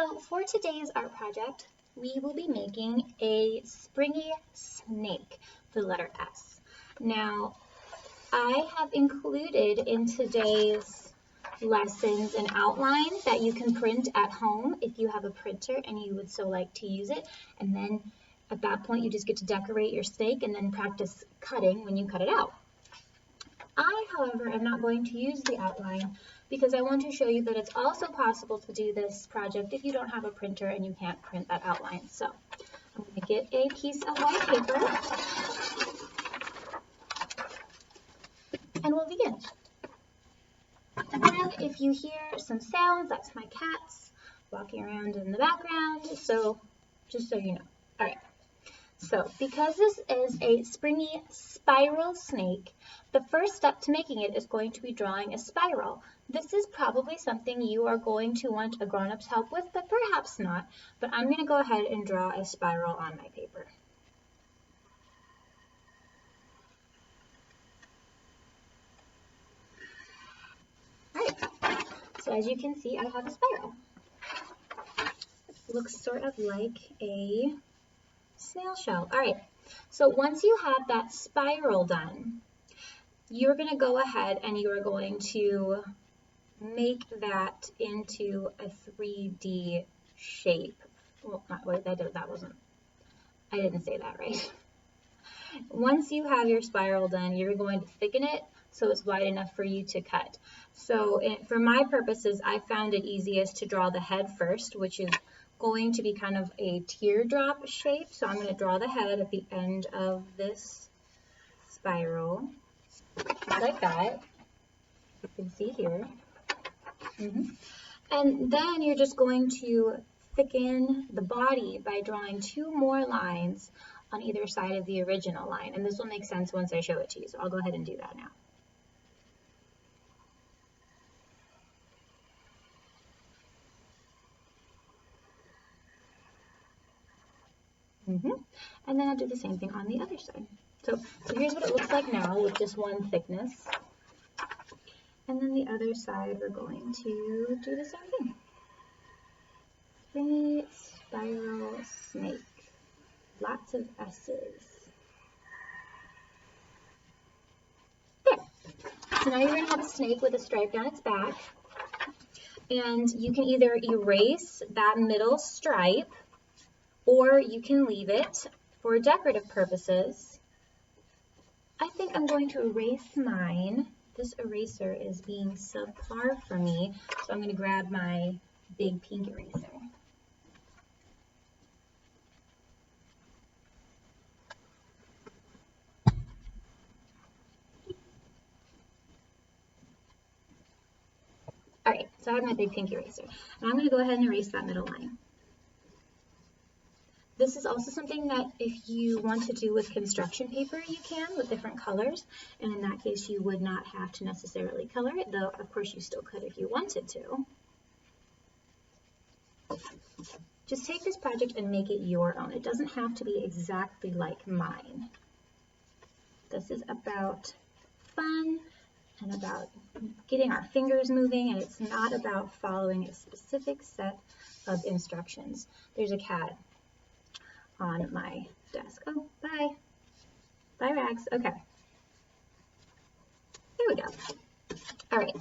So for today's art project, we will be making a springy snake, the letter S. Now, I have included in today's lessons an outline that you can print at home if you have a printer and you would so like to use it. And then at that point, you just get to decorate your snake and then practice cutting when you cut it out. I, however, am not going to use the outline because I want to show you that it's also possible to do this project if you don't have a printer and you can't print that outline. So I'm going to get a piece of white paper and we'll begin. And if you hear some sounds, that's my cats walking around in the background, so just so you know. All right. So because this is a springy spiral snake, the first step to making it is going to be drawing a spiral. This is probably something you are going to want a grown-up's help with, but perhaps not. But I'm going to go ahead and draw a spiral on my paper. All right, so as you can see, I have a spiral. It looks sort of like a snail shell. All right, so once you have that spiral done, you're going to go ahead and you are going to make that into a 3D shape. Well, wait, that wasn't, I didn't say that right. Once you have your spiral done, you're going to thicken it so it's wide enough for you to cut. So for my purposes, I found it easiest to draw the head first, which is going to be kind of a teardrop shape. So I'm going to draw the head at the end of this spiral, just like that. You can see here. And then you're just going to thicken the body by drawing 2 more lines on either side of the original line. And this will make sense once I show it to you. So I'll go ahead and do that now. And then I'll do the same thing on the other side. So here's what it looks like now with just one thickness. And then the other side, we're going to do the same thing. Springy spiral snake. Lots of S's. There. So now you're going to have a snake with a stripe down its back. And you can either erase that middle stripe, or you can leave it for decorative purposes. I think I'm going to erase mine. This eraser is being subpar for me, so I'm going to grab my big pink eraser. All right, so I have my big pink eraser, and I'm going to go ahead and erase that middle line. This is also something that if you want to do with construction paper, you can with different colors. And in that case, you would not have to necessarily color it, though of course you still could if you wanted to. Just take this project and make it your own. It doesn't have to be exactly like mine. This is about fun and about getting our fingers moving, and it's not about following a specific set of instructions. There's a cat on my desk. Oh, bye. Bye, Rags. Okay. There we go. All right.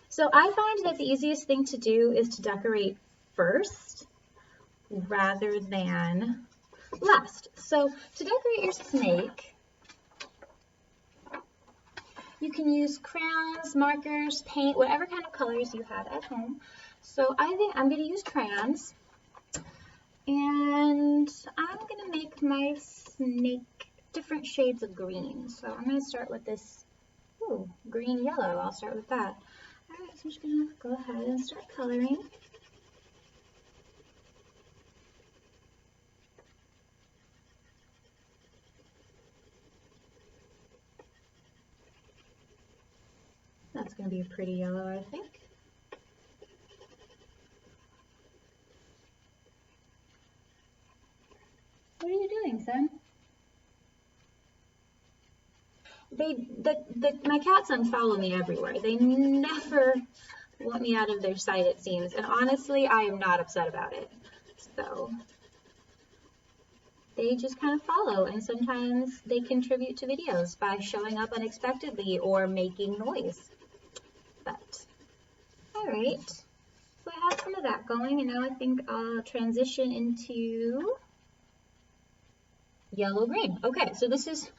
So I find that the easiest thing to do is to decorate first rather than last. So to decorate your snake, you can use crayons, markers, paint, whatever kind of colors you have at home. So I think I'm going to use crayons. And I'm going to make my snake different shades of green. So I'm going to start with this green yellow. I'll start with that. All right, so I'm just going to go ahead and start coloring. That's going to be a pretty yellow, I think. What are you doing, son? My cats unfollow me everywhere. They never want me out of their sight, it seems. And honestly, I am not upset about it. So they just kind of follow, and sometimes they contribute to videos by showing up unexpectedly or making noise. But, all right. So I have some of that going, and now I think I'll transition into yellow-green. Okay, so this is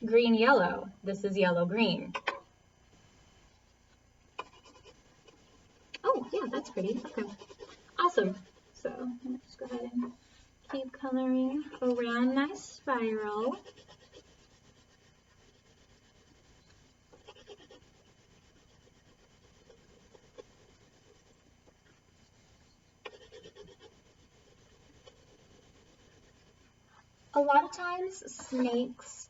green-yellow. This is yellow-green. Oh, yeah, that's pretty. Okay, awesome. So let's go ahead and keep coloring around my spiral. A lot of times snakes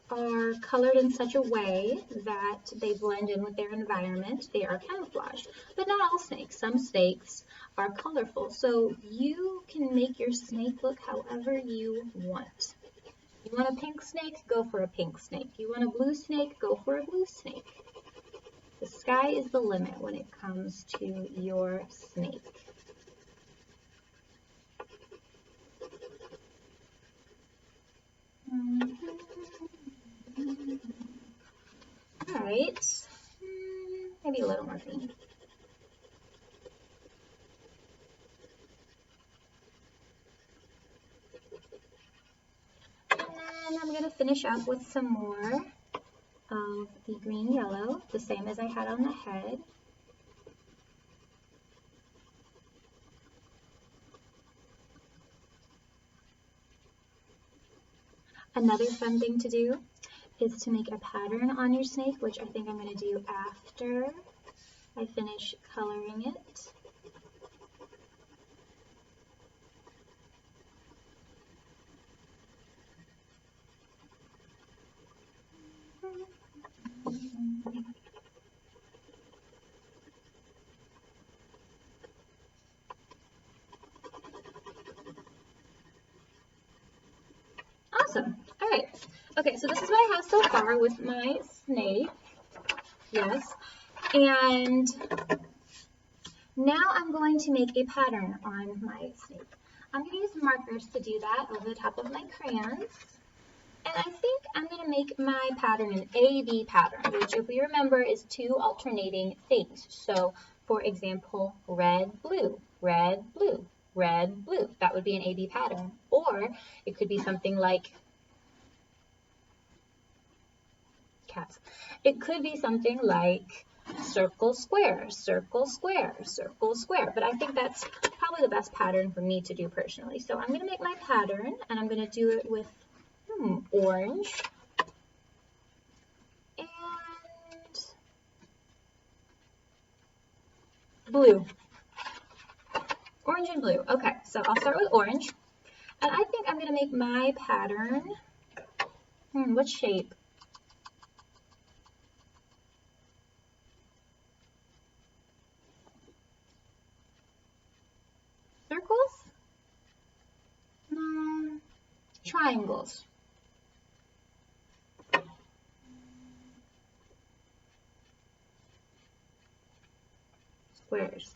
are colored in such a way that they blend in with their environment. They are camouflaged, but not all snakes. Some snakes are colorful, so you can make your snake look however you want. You want a pink snake? Go for a pink snake. You want a blue snake? Go for a blue snake. The sky is the limit when it comes to your snake. All right, maybe a little more green. And then I'm going to finish up with some more of the green yellow, the same as I had on the head. Another fun thing to do is to make a pattern on your snake, which I think I'm going to do after I finish coloring it. Awesome. All right. Okay, so this is what I have so far with my snake. Yes. And now I'm going to make a pattern on my snake. I'm going to use markers to do that over the top of my crayons. And I think I'm going to make my pattern an A-B pattern, which if we remember is two alternating things. So, for example, red, blue, red, blue, red, blue. That would be an A-B pattern. Or it could be something like cats. It could be something like circle, square, circle, square, circle, square. But I think that's probably the best pattern for me to do personally. So I'm going to make my pattern, and I'm going to do it with orange and blue. Orange and blue. Okay, so I'll start with orange. And I think I'm going to make my pattern, what shape? Circles? No. Triangles. Squares.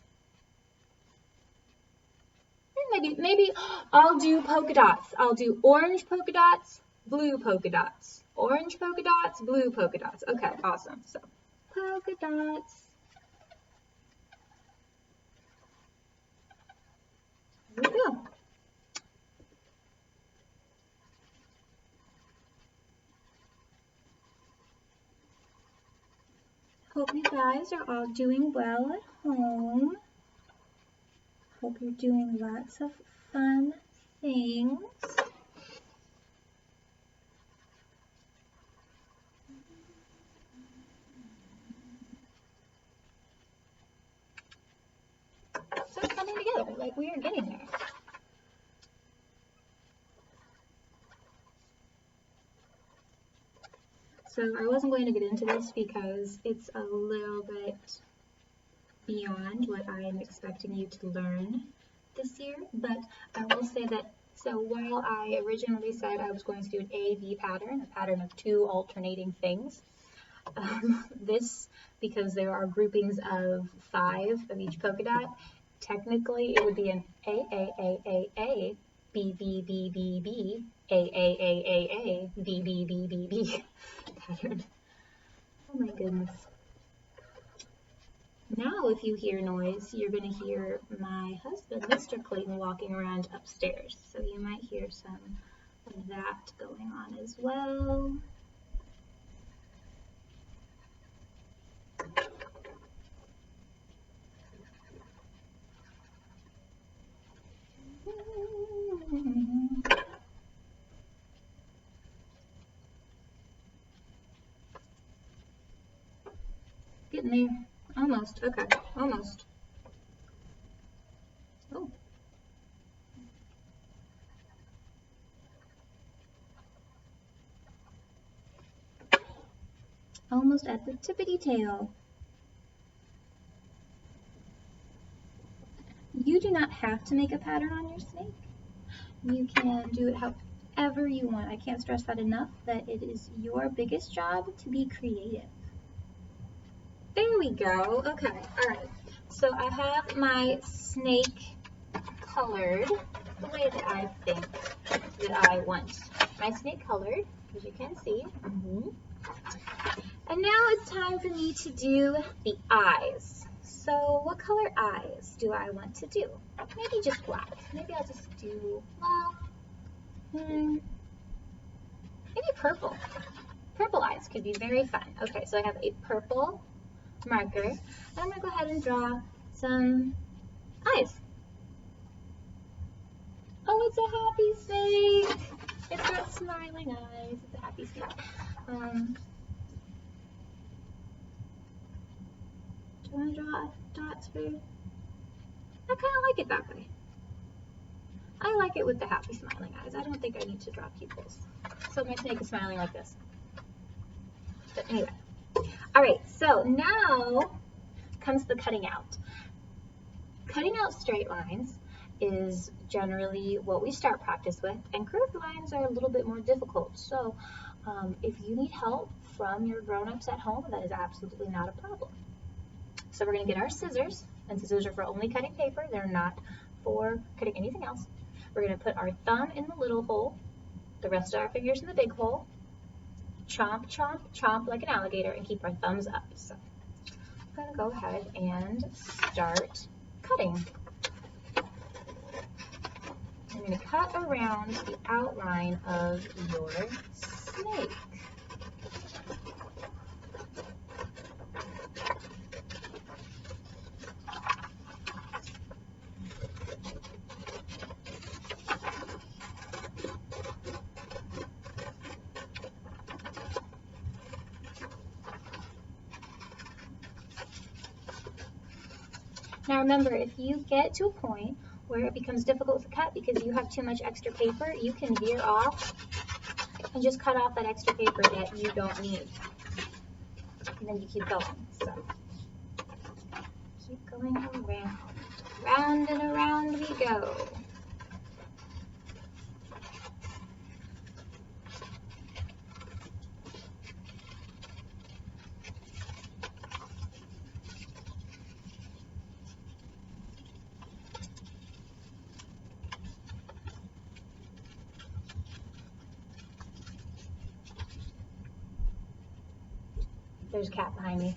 Maybe I'll do polka dots. I'll do orange polka dots, blue polka dots. Orange polka dots, blue polka dots. Okay, awesome. So, polka dots. There we go. Hope you guys are all doing well at home. Hope you're doing lots of fun things. So it's coming together, like we are getting there. So I wasn't going to get into this because it's a little bit beyond what I am expecting you to learn this year, but I will say that, so while I originally said I was going to do an A-B pattern, a pattern of two alternating things, This, because there are groupings of 5 of each polka dot, technically it would be an A, A, A, A, A, B, B, B, B, B, A, A, A, A, A, B, B, B, B, B pattern. Oh my goodness. Now if you hear noise, you're going to hear my husband, Mr. Clayton, walking around upstairs. So you might hear some of that going on as well. Getting there. Almost. Okay. Almost. Oh. Almost at the tippity tail. You do not have to make a pattern on your snake. You can do it however you want. I can't stress that enough, that it is your biggest job to be creative. There we go. Okay, all right. So I have my snake colored the way that I think that I want my snake colored, as you can see. And now it's time for me to do the eyes. So what color eyes do I want to do? Maybe just black. Maybe I'll just do, well, maybe purple. Purple eyes could be very fun. Okay, so I have a purple marker, and I'm going to go ahead and draw some eyes. Oh, it's a happy snake. It's got smiling eyes. It's a happy snake. Do you want to draw dots for? I kind of like it that way. I like it with the happy smiling eyes. I don't think I need to draw pupils. So my snake is smiling like this. But anyway. Alright, so now comes the cutting out. Cutting out straight lines is generally what we start practice with, and curved lines are a little bit more difficult. So if you need help from your grown-ups at home, that is absolutely not a problem. So we're going to get our scissors, and scissors are for only cutting paper. They're not for cutting anything else. We're going to put our thumb in the little hole, the rest of our fingers in the big hole, chomp, chomp, chomp like an alligator, and keep our thumbs up. So I'm going to go ahead and start cutting. I'm going to cut around the outline of your snake. Now remember, if you get to a point where it becomes difficult to cut because you have too much extra paper, you can veer off and just cut off that extra paper that you don't need. And then you keep going. So keep going around. Round and around we go. There's a cat behind me.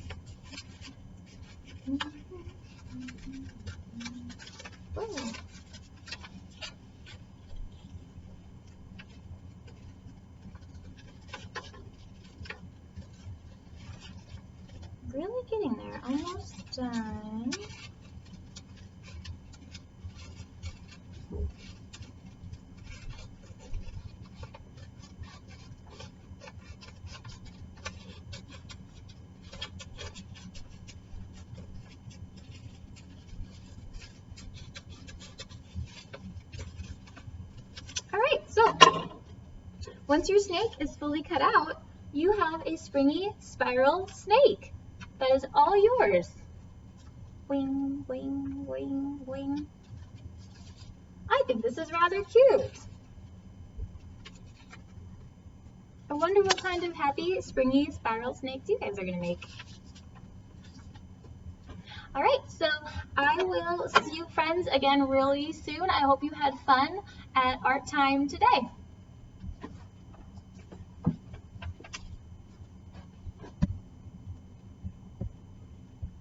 Oh. Really getting there. Almost done. Once your snake is fully cut out, you have a springy spiral snake. That is all yours. Wing, wing, wing, wing. I think this is rather cute. I wonder what kind of happy, springy spiral snakes you guys are gonna make. All right, so I will see you friends again really soon. I hope you had fun at art time today.